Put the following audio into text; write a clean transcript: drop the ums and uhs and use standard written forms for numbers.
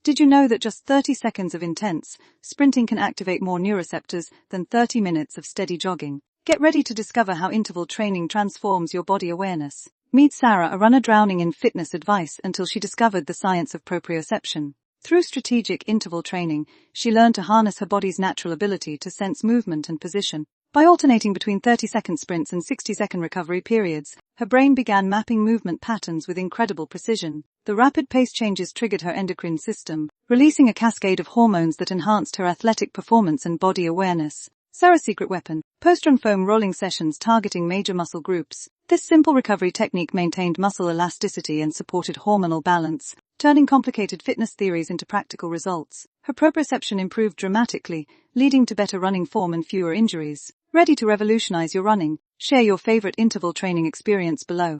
Did you know that just 30 seconds of intense sprinting can activate more neuroreceptors than 30 minutes of steady jogging? Get ready to discover how interval training transforms your body awareness. Meet Sarah, a runner drowning in fitness advice until she discovered the science of proprioception. Through strategic interval training, she learned to harness her body's natural ability to sense movement and position. By alternating between 30-second sprints and 60-second recovery periods, her brain began mapping movement patterns with incredible precision. The rapid pace changes triggered her endocrine system, releasing a cascade of hormones that enhanced her athletic performance and body awareness. Sarah's secret weapon: post-run foam rolling sessions targeting major muscle groups. This simple recovery technique maintained muscle elasticity and supported hormonal balance, turning complicated fitness theories into practical results. Her proprioception improved dramatically, leading to better running form and fewer injuries. Ready to revolutionize your running? Share your favorite interval training experience below.